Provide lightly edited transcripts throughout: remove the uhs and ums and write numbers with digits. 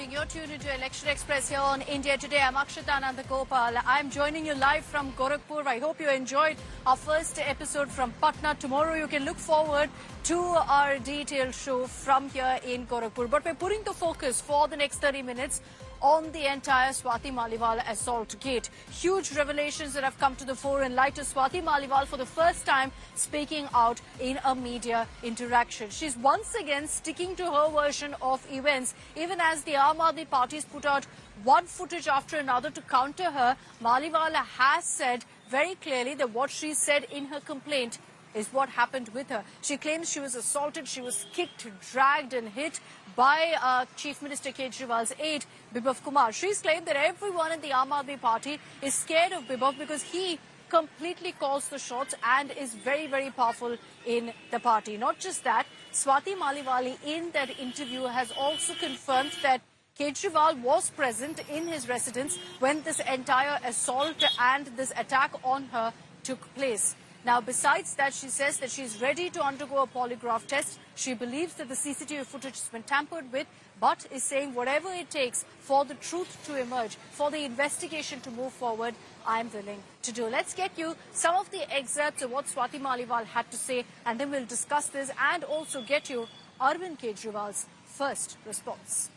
morning. You're tuned into Election Express here on India Today. I'm Akshita Nandagopal. I'm joining you live from Gorakhpur. I hope you enjoyed our first episode from Patna. Tomorrow you can look forward to our detailed show from here in Gorakhpur. But we're putting the focus for the next 30 minutes on the entire Swati Maliwal assault gate. Huge revelations that have come to the fore in light of Swati Maliwal for the first time speaking out in a media interaction. She's once again sticking to her version of events, even as the Aam Aadmi parties put out one footage after another to counter her. Maliwal has said very clearly that what she said in her complaint is what happened with her. She claims she was assaulted, she was kicked, dragged and hit by Chief Minister Kejriwal's aide, Bibhav Kumar. She's claimed that everyone in the Aam Aadmi party is scared of Bibhav because he completely calls the shots and is very, very powerful in the party. Not just that, Swati Maliwal in that interview has also confirmed that Kejriwal was present in his residence when this entire assault and this attack on her took place. Now, besides that, she says that she's ready to undergo a polygraph test. She believes that the CCTV footage has been tampered with, but is saying whatever it takes for the truth to emerge, for the investigation to move forward, I'm willing to do. Let's get you some of the excerpts of what Swati Maliwal had to say, and then we'll discuss this and also get you Arvind Kejriwal's first response.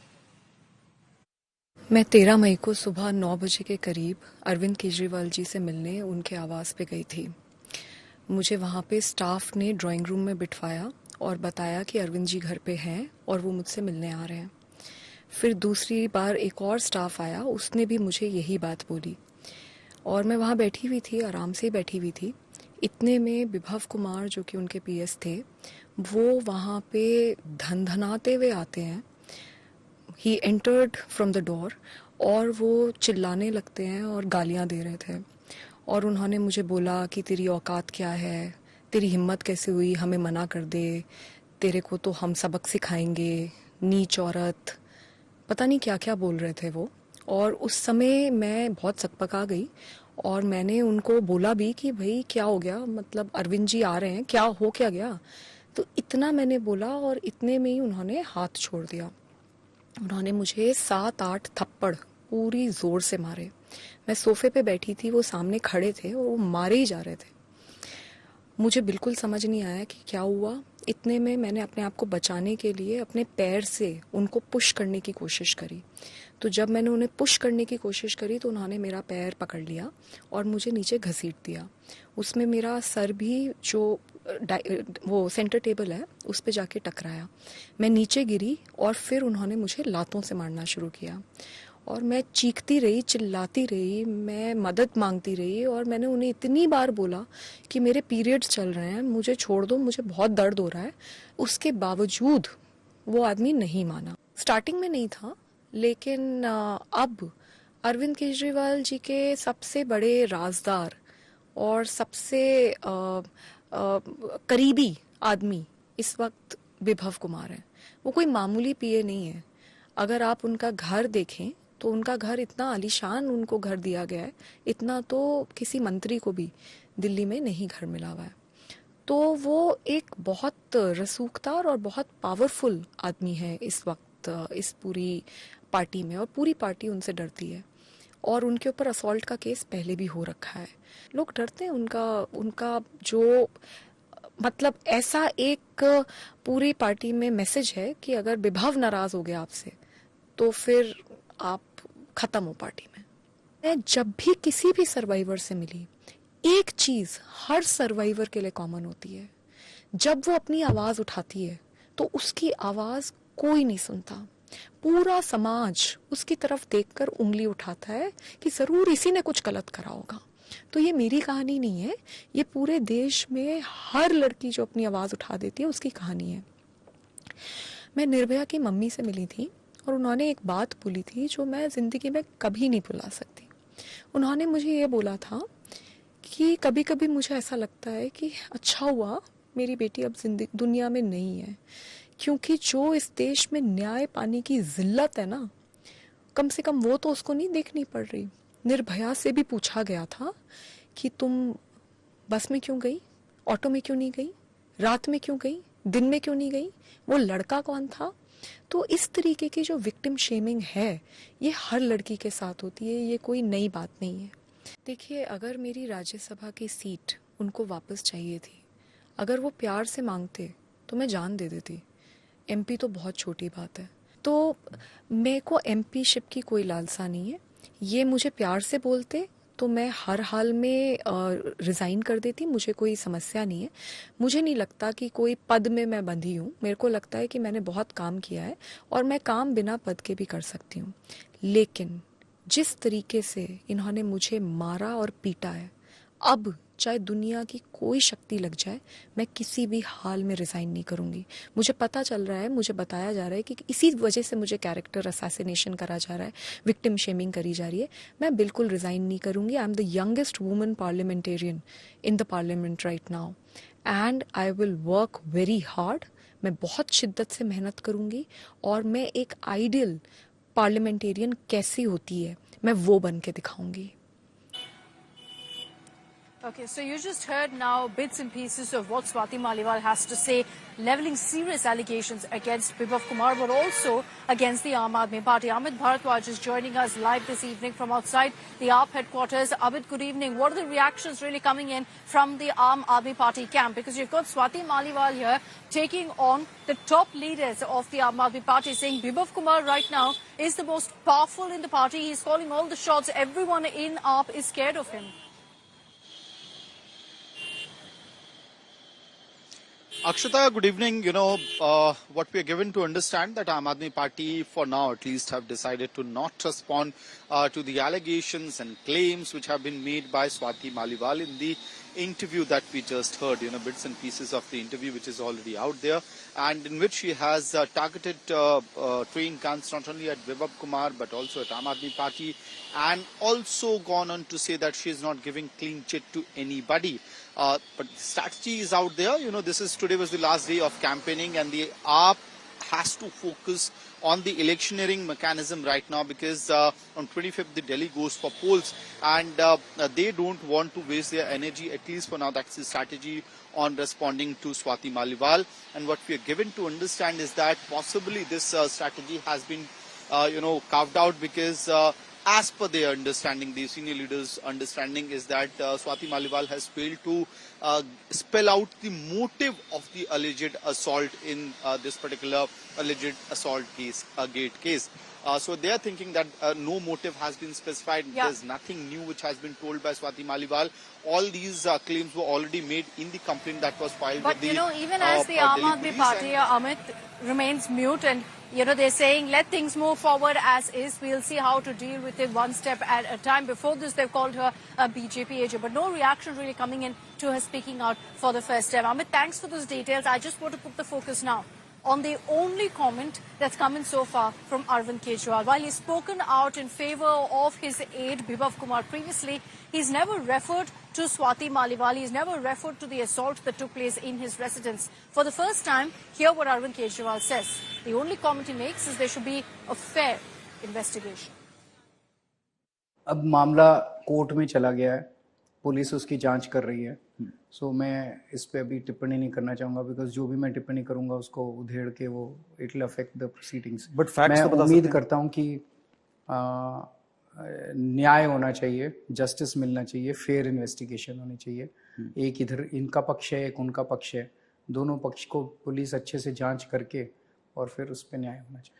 मैं 13 मई को सुबह 9 बजे के करीब अरविंद केजरीवाल जी से मिलने उनके आवास पे गई थी। मुझे वहाँ पे स्टाफ ने ड्राइंग रूम में बिठवाया और बताया कि अरविंद जी घर पे हैं और वो मुझसे मिलने आ रहे हैं। फिर दूसरी बार एक और स्टाफ आया, उसने भी मुझे यही बात बोली और मैं वहाँ बैठी हुई थी, आराम से बैठी हुई थी। इतने में बिभव कुमार जो कि उनके पीएस थे, वो वहाँ पे धनधनाते हुए आते हैं। He entered from the door और वो चिल्लाने लगते हैं और गालियाँ दे रहे थे और उन्होंने मुझे बोला कि तेरी औकात क्या है, तेरी हिम्मत कैसे हुई, हमें मना कर दे, तेरे को तो हम सबक सिखाएंगे, नीच औरत, पता नहीं क्या क्या बोल रहे थे वो। और उस समय मैं बहुत सकपका गई और मैंने उनको बोला भी कि भाई क्या हो गया, मतलब अरविंद जी आ रहे हैं, क्या हो क्या गया। तो इतना मैंने बोला और इतने में ही उन्होंने हाथ छोड़ दिया। उन्होंने मुझे 7-8 थप्पड़ पूरी जोर से मारे। मैं सोफे पे बैठी थी, वो सामने खड़े थे और वो मारे ही जा रहे थे। मुझे बिल्कुल समझ नहीं आया कि क्या हुआ। इतने में मैंने अपने आप को बचाने के लिए अपने पैर से उनको पुश करने की कोशिश करी। तो जब मैंने उन्हें पुश करने की कोशिश करी तो उन्होंने मेरा पैर पकड़ लिया और मुझे नीचे घसीट दिया। उसमें मेरा सर भी जो वो सेंटर टेबल है उस पे जाके टकराया। मैं नीचे गिरी और फिर उन्होंने मुझे लातों से मारना शुरू किया और मैं चीखती रही, चिल्लाती रही, मैं मदद मांगती रही और मैंने उन्हें इतनी बार बोला कि मेरे पीरियड्स चल रहे हैं, मुझे छोड़ दो, मुझे बहुत दर्द हो रहा है। उसके बावजूद वो आदमी नहीं माना। स्टार्टिंग में नहीं था, लेकिन अब अरविंद केजरीवाल जी के सबसे बड़े राजदार और सबसे करीबी आदमी इस वक्त बिभव कुमार हैं। वो कोई मामूली पीए नहीं है। अगर आप उनका घर देखें तो उनका घर इतना आलीशान उनको घर दिया गया है, इतना तो किसी मंत्री को भी दिल्ली में नहीं घर मिला हुआ है। तो वो एक बहुत रसूखदार और बहुत पावरफुल आदमी है इस वक्त इस पूरी पार्टी में, और पूरी पार्टी उनसे डरती है और उनके ऊपर असॉल्ट का केस पहले भी हो रखा है। लोग डरते हैं उनका जो मतलब ऐसा एक पूरी पार्टी में मैसेज है कि अगर विभव नाराज हो गया आपसे तो फिर आप खत्म हो पार्टी में। मैं जब भी किसी भी सर्वाइवर से मिली, एक चीज हर सर्वाइवर के लिए कॉमन होती है, जब वो अपनी आवाज उठाती है तो उसकी आवाज कोई नहीं सुनता। पूरा समाज उसकी तरफ देखकर उंगली उठाता है कि जरूर इसी ने कुछ गलत करा होगा। तो ये मेरी कहानी नहीं है, ये पूरे देश में हर लड़की जो अपनी आवाज उठा देती है उसकी कहानी है। मैं निर्भया की मम्मी से मिली थी और उन्होंने एक बात बोली थी जो मैं जिंदगी में कभी नहीं भुला सकती। उन्होंने मुझे ये बोला था कि कभी कभी मुझे ऐसा लगता है कि अच्छा हुआ मेरी बेटी अब दुनिया में नहीं है, क्योंकि जो इस देश में न्याय पाने की जिल्लत है ना, कम से कम वो तो उसको नहीं देखनी पड़ रही। निर्भया से भी पूछा गया था कि तुम बस में क्यों गई, ऑटो में क्यों नहीं गई, रात में क्यों गई, दिन में क्यों नहीं गई, वो लड़का कौन था, तो इस तरीके की जो विक्टिम शेमिंग है ये हर लड़की के साथ होती है, ये कोई नई बात नहीं है। देखिए, अगर मेरी राज्यसभा की सीट उनको वापस चाहिए थी, अगर वो प्यार से मांगते तो मैं जान दे देती। एमपी तो बहुत छोटी बात है। तो मेरे को एमपी शिप की कोई लालसा नहीं है। ये मुझे प्यार से बोलते तो मैं हर हाल में रिज़ाइन कर देती, मुझे कोई समस्या नहीं है। मुझे नहीं लगता कि कोई पद में मैं बंधी हूँ। मेरे को लगता है कि मैंने बहुत काम किया है और मैं काम बिना पद के भी कर सकती हूँ। लेकिन जिस तरीके से इन्होंने मुझे मारा और पीटा है, अब चाहे दुनिया की कोई शक्ति लग जाए, मैं किसी भी हाल में रिज़ाइन नहीं करूंगी। मुझे पता चल रहा है, मुझे बताया जा रहा है कि इसी वजह से मुझे कैरेक्टर असैसिनेशन करा जा रहा है, विक्टिम शेमिंग करी जा रही है। मैं बिल्कुल रिज़ाइन नहीं करूंगी। I am the youngest woman parliamentarian in the parliament right now and I will work very hard. मैं बहुत शिद्दत से मेहनत करूंगी और मैं एक आइडियल पार्लियामेंटेरियन कैसी होती है मैं वो बन के दिखाऊंगी। Okay, so you just heard now bits and pieces of what Swati Maliwal has to say, levelling serious allegations against Bibhav Kumar, but also against the Aam Aadmi Party. Amit Bharadwaj is joining us live this evening from outside the AAP headquarters. Amit, good evening. What are the reactions really coming in from the Aam Aadmi Party camp? Because you've got Swati Maliwal here taking on the top leaders of the Aam Aadmi Party, saying Bibhav Kumar right now is the most powerful in the party. He's calling all the shots. Everyone in AAP is scared of him. Akshata, good evening. What we are given to understand that Aam Aadmi Party, for now at least, have decided to not respond to the allegations and claims which have been made by Swati Maliwal in the interview that we just heard, bits and pieces of the interview which is already out there, and in which she has targeted train guns not only at Bibhav Kumar but also at Aam Aadmi Party, and also gone on to say that she is not giving clean chit to anybody. But the strategy is out there. Today was the last day of campaigning, and the AAP has to focus on the electioneering mechanism right now, because on 25th the Delhi goes for polls, and they don't want to waste their energy, at least for now. That's the strategy on responding to Swati Maliwal. And what we are given to understand is that possibly this strategy has been carved out because as per their understanding, the senior leaders' understanding is that Swati Maliwal has failed to spell out the motive of the alleged assault in this particular alleged assault case, gate case. So they are thinking that no motive has been specified. Yeah. There's nothing new which has been told by Swati Maliwal. All these claims were already made in the complaint that was filed with the even as the Aam Aadmi Party, Amit, remains mute, and they're saying let things move forward as is. We'll see how to deal with it one step at a time. Before this, they've called her a BJP agent, but no reaction really coming in to her speaking out for the first time. Amit, thanks for those details. I just want to put the focus now on the only comment that's come in so far from Arvind Kejriwal. While he's spoken out in favour of his aide, Bibhav Kumar, previously, he's never referred to Swati Maliwal. He's never referred to the assault that took place in his residence. For the first time, hear what Arvind Kejriwal says. The only comment he makes is there should be a fair investigation. अब मामला court में चला गया है, police उसकी जांच कर रही है। सो मैं इस पे अभी टिप्पणी नहीं करना चाहूँगा, बिकॉज जो भी मैं टिप्पणी करूँगा उसको उधेड़ के वो it will affect the proceedings. But मैं उम्मीद करता हूँ कि न्याय होना चाहिए, जस्टिस मिलना चाहिए, फेयर इन्वेस्टिगेशन होनी चाहिए। एक इधर इनका पक्ष है, एक उनका पक्ष है, दोनों पक्ष को पुलिस अच्छे से जांच करके और फिर उस पर न्याय होना चाहिए।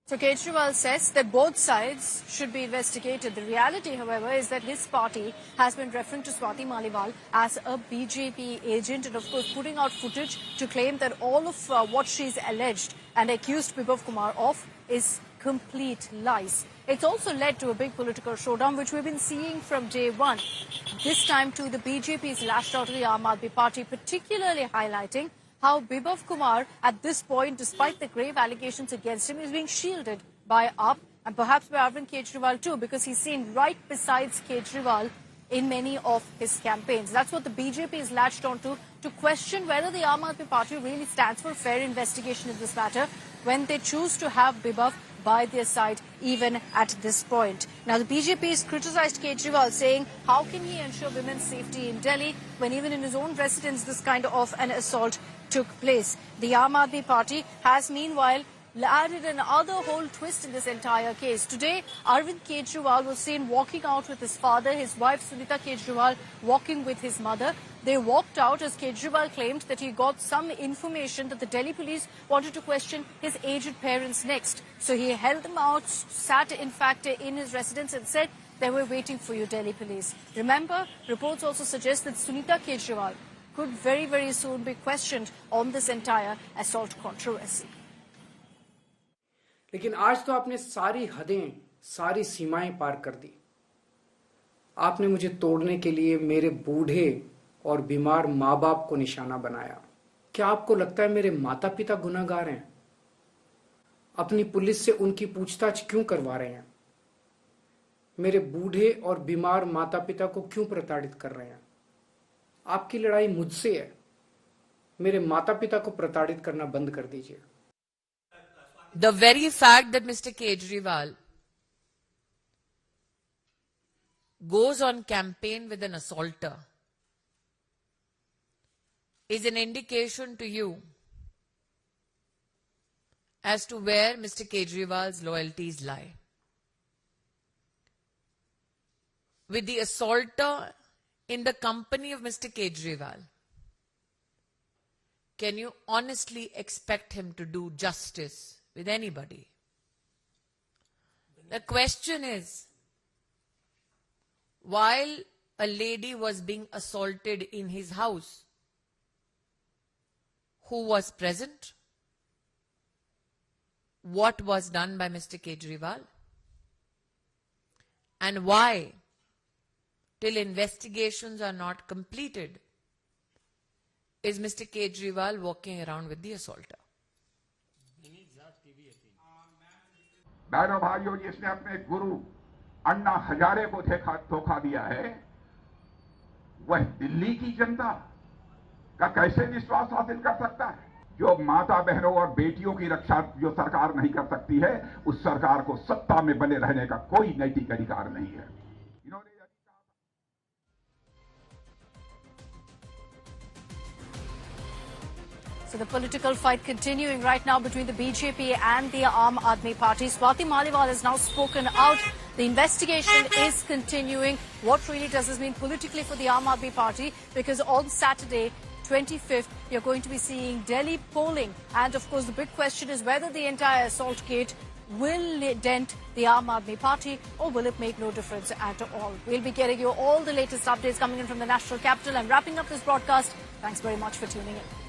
So Kejriwal says that both sides should be investigated. The reality, however, is that his party has been referring to Swati Maliwal as a BJP agent, and of course putting out footage to claim that all of what she's alleged and accused Bibhav Kumar of is complete lies. It's also led to a big political showdown, which we've been seeing from day one. This time too, the BJP is lashed out to the Aam Aadmi Party, particularly highlighting how Bibhav Kumar, at this point, despite the grave allegations against him, is being shielded by AAP and perhaps by Arvind Kejriwal too, because he's seen right besides Kejriwal in many of his campaigns. That's what the BJP is latched onto, to question whether the Aam Aadmi Party really stands for fair investigation in this matter when they choose to have Bibhav by their side even at this point. Now, the BJP has criticised Kejriwal, saying how can he ensure women's safety in Delhi when even in his own residence this kind of an assault took place. The Aam Aadmi Party has meanwhile added another whole twist in this entire case. Today, Arvind Kejriwal was seen walking out with his father, his wife Sunita Kejriwal walking with his mother. They walked out as Kejriwal claimed that he got some information that the Delhi police wanted to question his aged parents next. So he held them out, sat in fact in his residence and said they were waiting for you, Delhi police. Remember, reports also suggest that Sunita Kejriwal could very, very soon be questioned on this entire assault controversy. लेकिन आज तो आपने सारी हदें, सारी सीमाएं पार कर दी। आपने मुझे तोड़ने के लिए मेरे बूढ़े और बीमार माँ बाप को निशाना बनाया। क्या आपको लगता है मेरे माता पिता गुनहगार हैं? अपनी पुलिस से उनकी पूछताछ क्यों करवा रहे हैं? मेरे बूढ़े और बीमार माता पिता को क्यों प्रताड़ित कर रहे हैं? आपकी लड़ाई मुझसे है। मेरे माता पिता को प्रताड़ित करना बंद कर दीजिए। The very fact that Mr. Kejriwal goes on campaign with an assaulter is an indication to you as to where Mr. Kejriwal's loyalties lie. With the assaulter in the company of Mr. Kejriwal, can you honestly expect him to do justice with anybody? The question is, while a lady was being assaulted in his house, who was present? What was done by Mr. Kejriwal? And why, till investigations are not completed, is Mr. Kejriwal walking around with the assaulter? बहनों भाइयों, जिसने अपने गुरु अन्ना हजारे को धोखा दिया है, वह दिल्ली की जनता का कैसे विश्वास हासिल कर सकता है? जो माता बहनों और बेटियों की रक्षा जो सरकार नहीं कर सकती है, उस सरकार को सत्ता में बने रहने का कोई नैतिक अधिकार नहीं है। So the political fight continuing right now between the BJP and the Aam Aadmi Party. Swati Maliwal has now spoken out. The investigation is continuing. What really does this mean politically for the Aam Aadmi Party? Because on Saturday, 25th, you're going to be seeing Delhi polling. And of course, the big question is whether the entire assault gate will dent the Aam Aadmi Party or will it make no difference at all? We'll be getting you all the latest updates coming in from the national capital. I'm wrapping up this broadcast. Thanks very much for tuning in.